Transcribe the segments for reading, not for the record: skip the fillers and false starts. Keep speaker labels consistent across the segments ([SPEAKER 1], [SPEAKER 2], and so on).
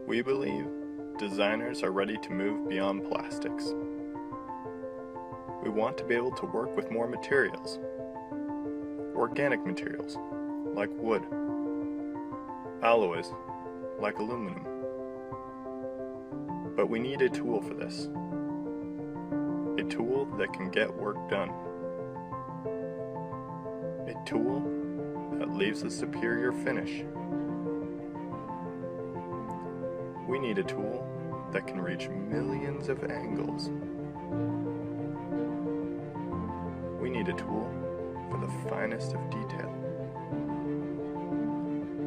[SPEAKER 1] We believe designers are ready to move beyond plastics. We want to be able to work with more materials. Organic materials, like wood. Alloys, like aluminum. But we need a tool for this. A tool that can get work done. A tool that leaves a superior finish. We need a tool that can reach millions of angles. We need a tool for the finest of detail.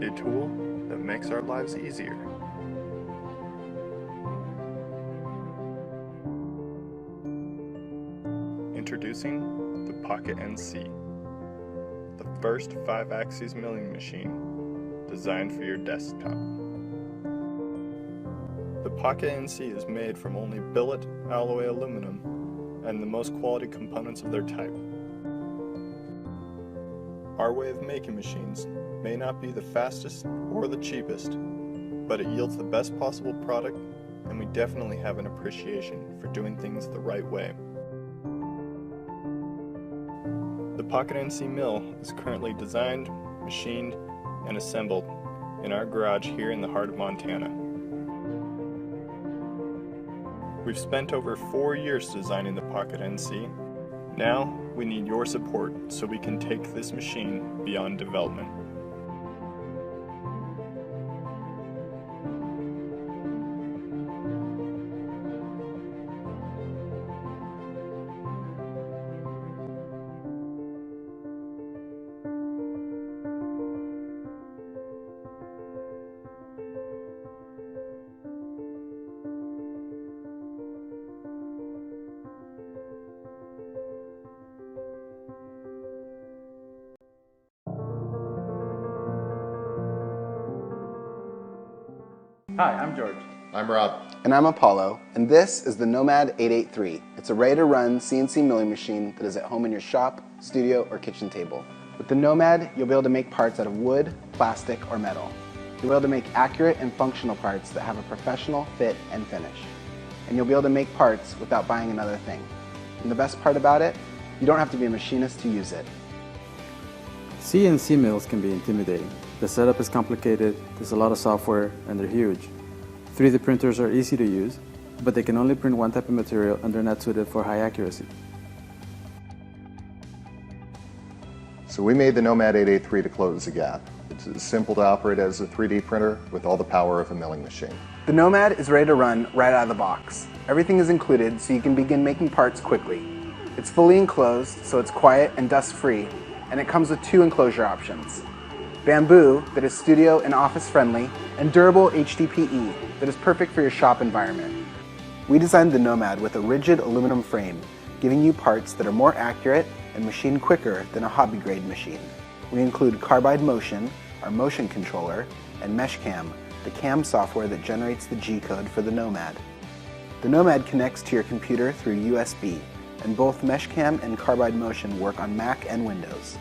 [SPEAKER 1] A tool that makes our lives easier. Introducing the Pocket NC, the first 5-axis milling machine designed for your desktop. The Pocket NC is made from only billet alloy aluminum and the most quality components of their type. Our way of making machines may not be the fastest or the cheapest, but it yields the best possible product, and we definitely have an appreciation for doing things the right way. The Pocket NC mill is currently designed, machined, and assembled in our garage here in the heart of Montana. We've spent over 4 years designing the Pocket NC. Now, we need your support so we can take this machine beyond development.
[SPEAKER 2] Hi, I'm George.
[SPEAKER 3] I'm Rob.
[SPEAKER 4] And I'm Apollo, and this is the Nomad 883. It's a ready-to-run CNC milling machine that is at home in your shop, studio, or kitchen table. With the Nomad, you'll be able to make parts out of wood, plastic, or metal. You'll be able to make accurate and functional parts that have a professional fit and finish. And you'll be able to make parts without buying another thing. And the best part about it, you don't have to be a machinist to use it.
[SPEAKER 2] CNC mills can be intimidating. The setup is complicated, there's a lot of software, and they're huge. 3D printers are easy to use, but they can only print one type of material and they're not suited for high accuracy.
[SPEAKER 3] So we made the Nomad 883 to close the gap. It's as simple to operate as a 3D printer with all the power of a milling machine.
[SPEAKER 4] The Nomad is ready to run right out of the box. Everything is included so you can begin making parts quickly. It's fully enclosed, so it's quiet and dust-free, and it comes with 2 enclosure options. Bamboo, that is studio and office friendly, and durable HDPE, that is perfect for your shop environment. We designed the Nomad with a rigid aluminum frame, giving you parts that are more accurate and machined quicker than a hobby grade machine. We include Carbide Motion, our motion controller, and MeshCam, the CAM software that generates the G-code for the Nomad. The Nomad connects to your computer through USB, and both MeshCam and Carbide Motion work on Mac and Windows.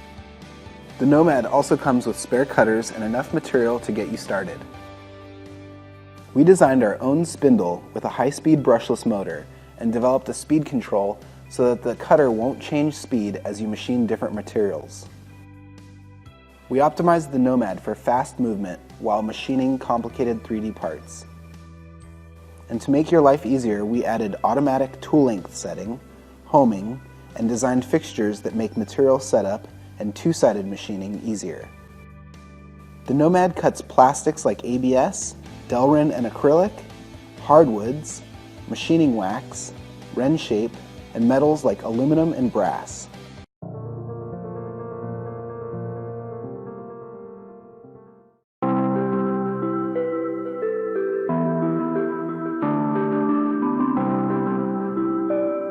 [SPEAKER 4] The Nomad also comes with spare cutters and enough material to get you started. We designed our own spindle with a high-speed brushless motor and developed a speed control so that the cutter won't change speed as you machine different materials. We optimized the Nomad for fast movement while machining complicated 3D parts. And to make your life easier, we added automatic tool length setting, homing, and designed fixtures that make material setup and 2-sided machining easier. The Nomad cuts plastics like ABS, Delrin and acrylic, hardwoods, machining wax, Ren shape, and metals like aluminum and brass.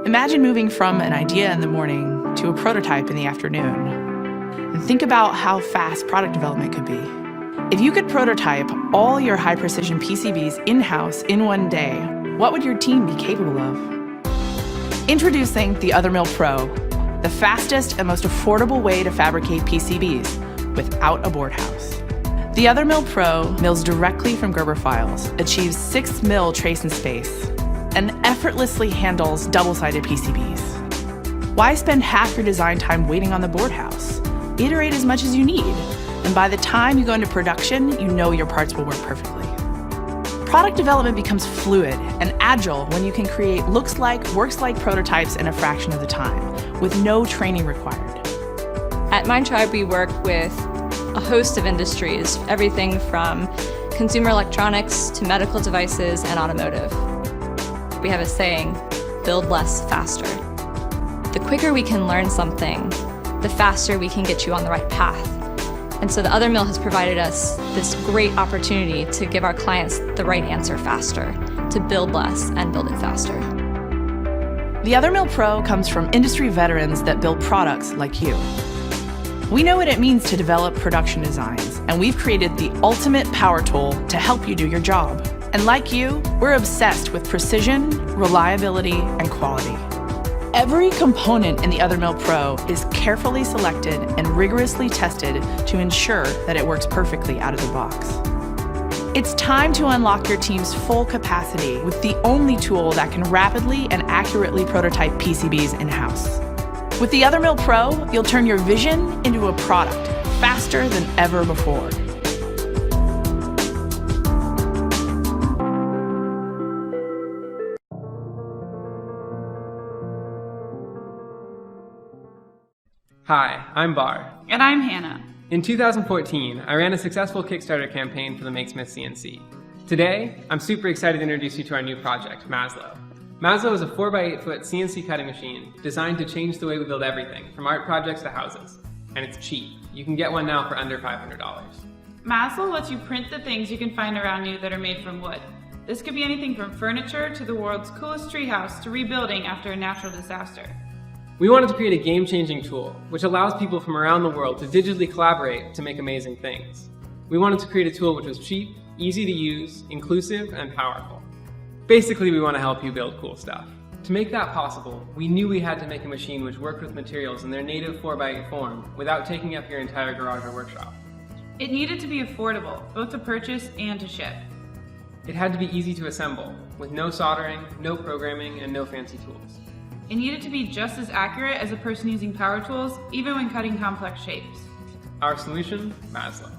[SPEAKER 5] Imagine moving from an idea in the morning to a prototype in the afternoon. And think about how fast product development could be. If you could prototype all your high-precision PCBs in-house in one day, what would your team be capable of? Introducing the OtherMill Pro, the fastest and most affordable way to fabricate PCBs without a board house. The Other Mill Pro mills directly from Gerber files, achieves 6 mil trace and space, and effortlessly handles double-sided PCBs. Why spend half your design time waiting on the board house? Iterate as much as you need, and by the time you go into production, you know your parts will work perfectly. Product development becomes fluid and agile when you can create looks like, works like prototypes in a fraction of the time, with no training required.
[SPEAKER 6] At Mindtribe, we work with a host of industries, everything from consumer electronics to medical devices and automotive. We have a saying, build less, faster. The quicker we can learn something, the faster we can get you on the right path. And so the Other Mill has provided us this great opportunity to give our clients the right answer faster, to build less and build it faster.
[SPEAKER 5] The Other Mill Pro comes from industry veterans that build products like you. We know what it means to develop production designs, and we've created the ultimate power tool to help you do your job. And like you, we're obsessed with precision, reliability, and quality. Every component in the Other Mill Pro is carefully selected and rigorously tested to ensure that it works perfectly out of the box. It's time to unlock your team's full capacity with the only tool that can rapidly and accurately prototype PCBs in-house. With the Other Mill Pro, you'll turn your vision into a product faster than ever before.
[SPEAKER 7] Hi, I'm Bar.
[SPEAKER 8] And I'm Hannah.
[SPEAKER 7] In 2014, I ran a successful Kickstarter campaign for the MakeSmith CNC. Today, I'm super excited to introduce you to our new project, Maslow. Maslow is a 4x8 foot CNC cutting machine designed to change the way we build everything, from art projects to houses. And it's cheap. You can get one now for under $500.
[SPEAKER 8] Maslow lets you print the things you can find around you that are made from wood. This could be anything from furniture to the world's coolest treehouse to rebuilding after a natural disaster.
[SPEAKER 7] We wanted to create a game-changing tool, which allows people from around the world to digitally collaborate to make amazing things. We wanted to create a tool which was cheap, easy to use, inclusive, and powerful. Basically, we want to help you build cool stuff. To make that possible, we knew we had to make a machine which worked with materials in their native 4x8 form without taking up your entire garage or workshop.
[SPEAKER 8] It needed to be affordable, both to purchase and to ship.
[SPEAKER 7] It had to be easy to assemble, with no soldering, no programming, and no fancy tools.
[SPEAKER 8] It needed to be just as accurate as a person using power tools, even when cutting complex shapes.
[SPEAKER 7] Our solution? Maslow.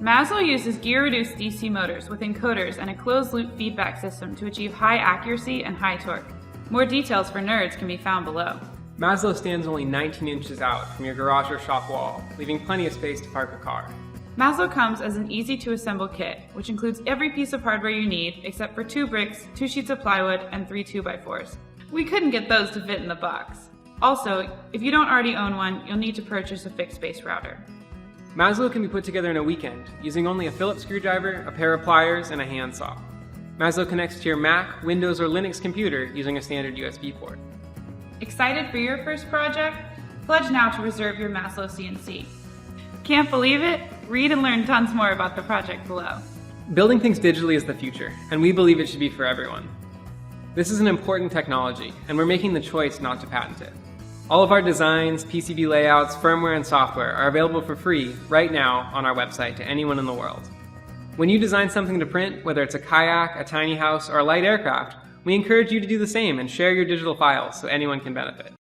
[SPEAKER 8] Maslow uses gear-reduced DC motors with encoders and a closed-loop feedback system to achieve high accuracy and high torque. More details for nerds can be found below.
[SPEAKER 7] Maslow stands only 19 inches out from your garage or shop wall, leaving plenty of space to park a car.
[SPEAKER 8] Maslow comes as an easy-to-assemble kit, which includes every piece of hardware you need except for 2 bricks, 2 sheets of plywood, and 3 2x4s. We couldn't get those to fit in the box. Also, if you don't already own one, you'll need to purchase a fixed-base router.
[SPEAKER 7] Maslow can be put together in a weekend using only a Phillips screwdriver, a pair of pliers, and a handsaw. Maslow connects to your Mac, Windows, or Linux computer using a standard USB port.
[SPEAKER 8] Excited for your first project? Pledge now to reserve your Maslow CNC. Can't believe it? Read and learn tons more about the project below.
[SPEAKER 7] Building things digitally is the future, and we believe it should be for everyone. This is an important technology, and we're making the choice not to patent it. All of our designs, PCB layouts, firmware, and software are available for free right now on our website to anyone in the world. When you design something to print, whether it's a kayak, a tiny house, or a light aircraft, we encourage you to do the same and share your digital files so anyone can benefit.